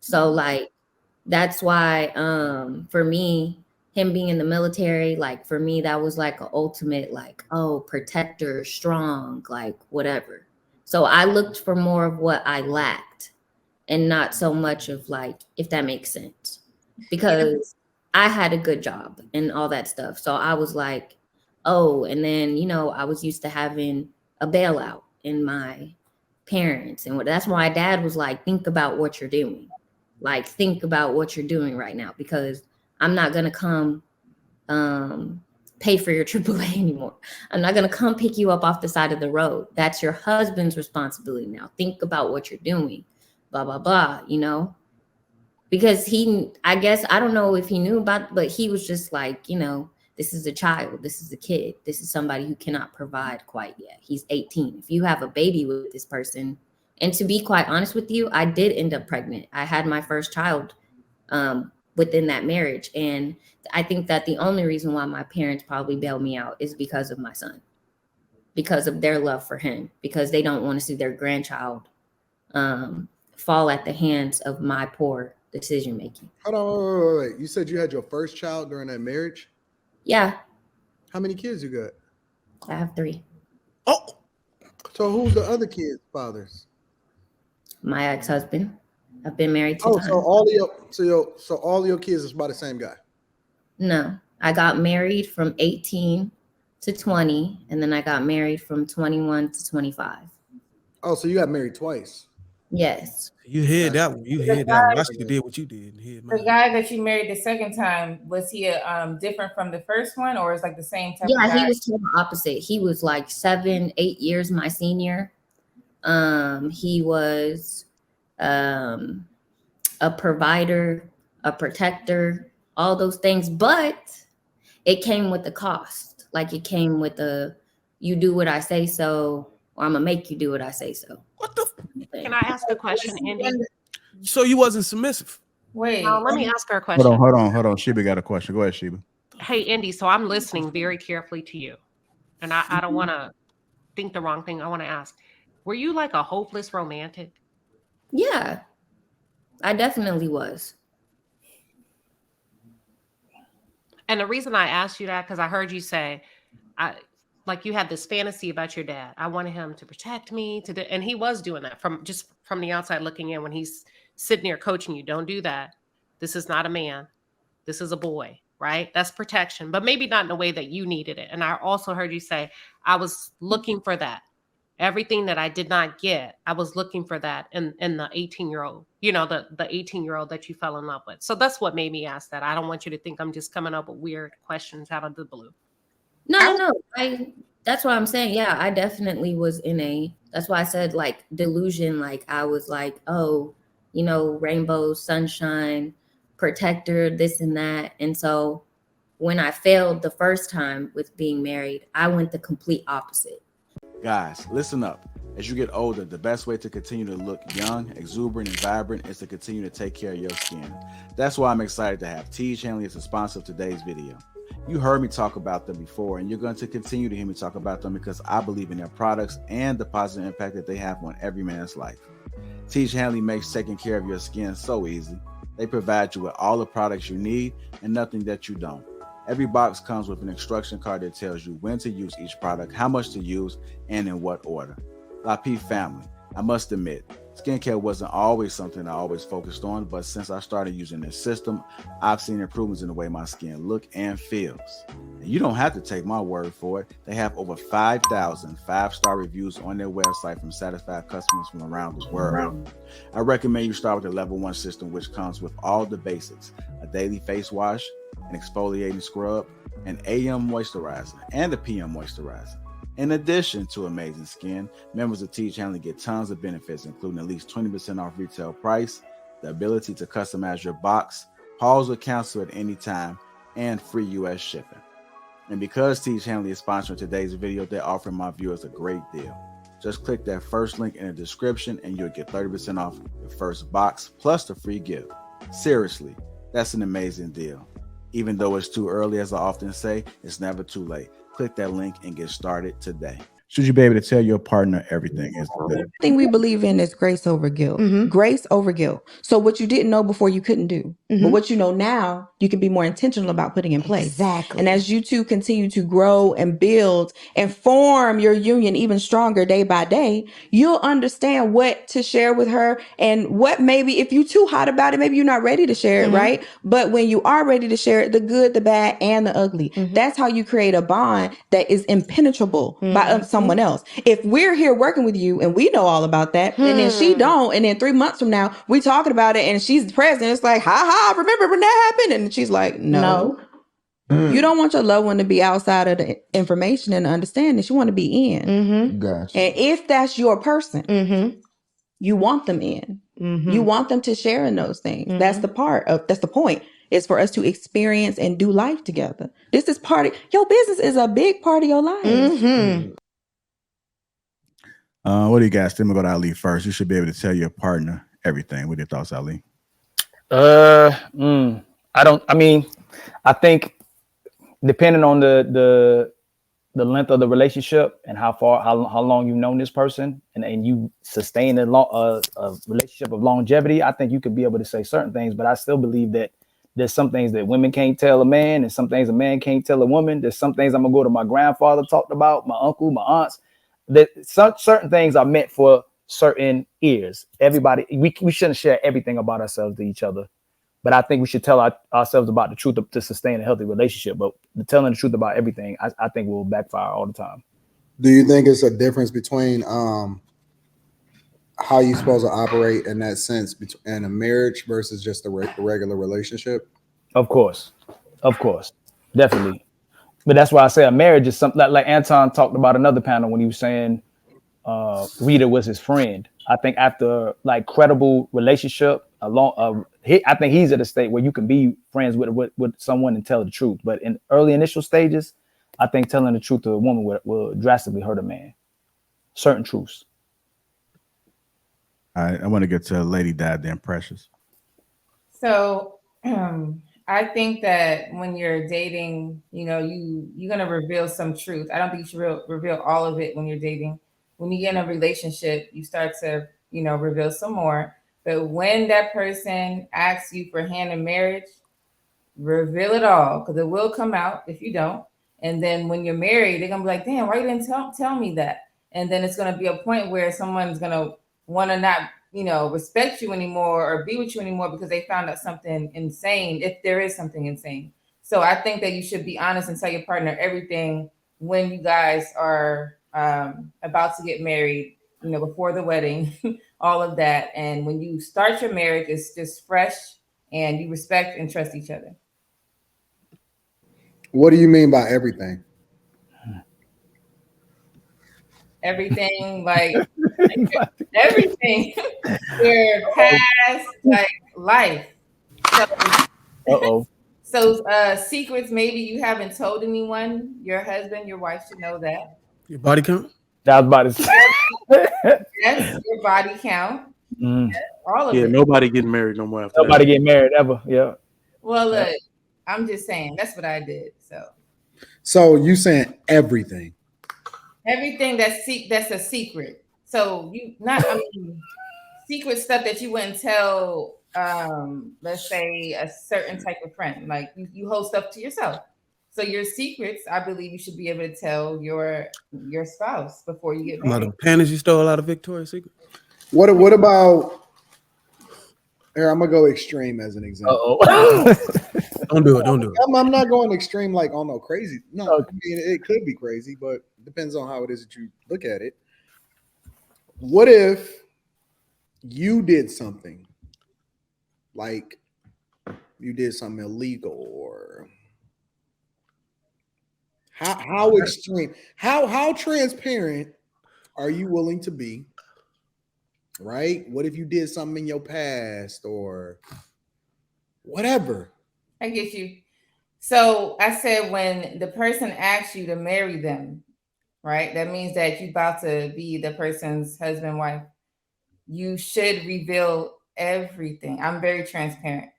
So like that's why for me, him being in the military, like for me, that was like an ultimate, like, oh, protector, strong, like whatever. So I looked for more of what I lacked and not so much of like, if that makes sense. Because I had a good job and all that stuff. So I was like, oh, and then, I was used to having a bailout in my parents. And that's why my dad was like, think about what you're doing. Like, think about what you're doing right now, because I'm not going to come pay for your AAA anymore. I'm not going to come pick you up off the side of the road. That's your husband's responsibility now. Think about what you're doing, blah, blah, blah. Because I guess, I don't know if he knew about, but he was just like, this is a child. This is a kid. This is somebody who cannot provide quite yet. He's 18. If you have a baby with this person, and to be quite honest with you, I did end up pregnant. I had my first child within that marriage. And I think that the only reason why my parents probably bailed me out is because of my son, because of their love for him, because they don't want to see their grandchild fall at the hands of my poor decision making. Hold on, wait. You said you had your first child during that marriage? Yeah. How many kids you got? I have 3. Oh, so who's the other kids' fathers? My ex-husband. I've been married 2 times. So all of your kids is by the same guy? No, I got married from 18 to 20, and then I got married from 21 to 25. Oh, so you got married twice? Yes. You heard that one. You heard that one. I should have did what you did. The guy that you married the second time, was he different from the first one, or is like the same type? Yeah, of guy? he was total opposite. He was like 7-8 years my senior. He was a provider, a protector, all those things, but it came with the cost. Like it came with you do what I say so, or I'm gonna make you do what I say so. What the? Can I ask a question, Andy? So you wasn't submissive? Wait. Let me ask her a question. Hold on. Sheba got a question. Go ahead, Sheba. Hey, Andy, so I'm listening very carefully to you. And I don't want to think the wrong thing. I want to ask, were you like a hopeless romantic? Yeah, I definitely was. And the reason I asked you that, because I heard you say, like you had this fantasy about your dad. I wanted him to protect me, and he was doing that from the outside looking in when he's sitting there coaching you. Don't do that. This is not a man. This is a boy, right? That's protection, but maybe not in the way that you needed it. And I also heard you say, I was looking for that. Everything that I did not get, I was looking for that in the 18-year-old, the 18-year-old that you fell in love with. So that's what made me ask that. I don't want you to think I'm just coming up with weird questions out of the blue. No. That's what I'm saying. Yeah, I definitely was that's why I said like delusion. Like I was like, oh, rainbow, sunshine, protector, this and that. And so when I failed the first time with being married, I went the complete opposite. Guys, listen up. As you get older, the best way to continue to look young, exuberant, and vibrant is to continue to take care of your skin. That's why I'm excited to have Teej Hanley as a sponsor of today's video. You heard me talk about them before, and you're going to continue to hear me talk about them because I believe in their products and the positive impact that they have on every man's life. Teej Hanley makes taking care of your skin so easy. They provide you with all the products you need and nothing that you don't. Every box comes with an instruction card that tells you when to use each product, how much to use, and in what order. Lapeef family, I must admit, skincare wasn't always something I always focused on, but since I started using this system, I've seen improvements in the way my skin looks and feels. And you don't have to take my word for it. They have over 5,000 5-star reviews on their website from satisfied customers from around the world. I recommend you start with the level 1 system, which comes with all the basics: a daily face wash, an exfoliating scrub, an AM moisturizer, and a PM moisturizer. In addition to amazing skin, members of Teej Hanley get tons of benefits, including at least 20% off retail price, the ability to customize your box, pause or cancel at any time, and free US shipping. And because Teej Hanley is sponsoring today's video, they're offering my viewers a great deal. Just click that first link in the description and you'll get 30% off the first box plus the free gift. Seriously, that's an amazing deal. Even though it's too early, as I often say, it's never too late. Click that link and get started today. Should you be able to tell your partner everything? The thing we believe in is grace over guilt. Grace over guilt. So what you didn't know before, you couldn't do. But what you know now, you can be more intentional about putting in place. Exactly. And as you two continue to grow and build and form your union even stronger day by day, you'll understand what to share with her and what maybe if you're too hot about it, maybe you're not ready to share it, right? But when you are ready to share it, the good, the bad, and the ugly, that's how you create a bond that is impenetrable by someone else. If we're here working with you and we know all about that, and then she don't, and then 3 months from now we talking about it and she's present, it's like, ha ha, remember when that happened? And she's like, no. You don't want your loved one to be outside of the information and the understanding. You want to be in. Gotcha. And if that's your person, you want them in. You want them to share in those things. That's the point. Is for us to experience and do life together. This is your business is a big part of your life. What do you guys think? I'm gonna go to Ali first. You should be able to tell your partner everything. What are your thoughts, Ali? I think depending on the length of the relationship and how long you've known this person and you sustain a relationship of longevity, I think you could be able to say certain things, but I still believe that there's some things that women can't tell a man and some things a man can't tell a woman. There's some things I'm gonna go to my grandfather talked about, my uncle, my aunts, that certain things are meant for certain ears. Everybody, we shouldn't share everything about ourselves to each other. But I think we should tell ourselves about the truth to sustain a healthy relationship. But telling the truth about everything, I think will backfire all the time. Do you think it's a difference between how you're supposed to operate in that sense in a marriage versus just a regular relationship? Of course, definitely. But that's why I say a marriage is something like Anton talked about another panel when he was saying Rita was his friend. I think after like credible relationship, I think he's at a state where you can be friends with someone and tell the truth. But in early initial stages, I think telling the truth to a woman will drastically hurt a man. Certain truths. I want to get to Lady Dad, then Precious. So I think that when you're dating, you're gonna reveal some truth. I don't think you should reveal all of it when you're dating. When you get in a relationship, you start to, reveal some more. But when that person asks you for hand in marriage, reveal it all, because it will come out if you don't. And then when you're married, they're gonna be like, damn, why you didn't tell me that? And then it's gonna be a point where someone's gonna want to not, respect you anymore or be with you anymore because they found out something insane, if there is something insane. So I think that you should be honest and tell your partner everything when you guys are about to get married, before the wedding, all of that. And when you start your marriage, it's just fresh and you respect and trust each other. What do you mean by everything? Everything, like everything. Your past, like life. So secrets maybe you haven't told anyone, your husband, your wife should know that. Your body count? That was about to say. Yes, your body count. All of it. Nobody getting married no more after Nobody getting married ever. Yeah. Well, look, I'm just saying that's what I did. So you saying everything? Everything that's a secret. So secret stuff that you wouldn't tell, let's say a certain type of friend. Like you hold stuff to yourself. So your secrets, I believe you should be able to tell your spouse before you get married. A lot of panties you stole out of Victoria's Secret. What about? Here, I'm gonna go extreme as an example. Don't do it. I'm not going extreme like no crazy. No, I mean it could be crazy, but it depends on how it is that you look at it. What if you did something like you did something illegal, or how extreme? How transparent are you willing to be? Right? What if you did something in your past or whatever? I get you. So I said when the person asks you to marry them, right? That means that you're about to be the person's husband, wife. You should reveal everything. I'm very transparent.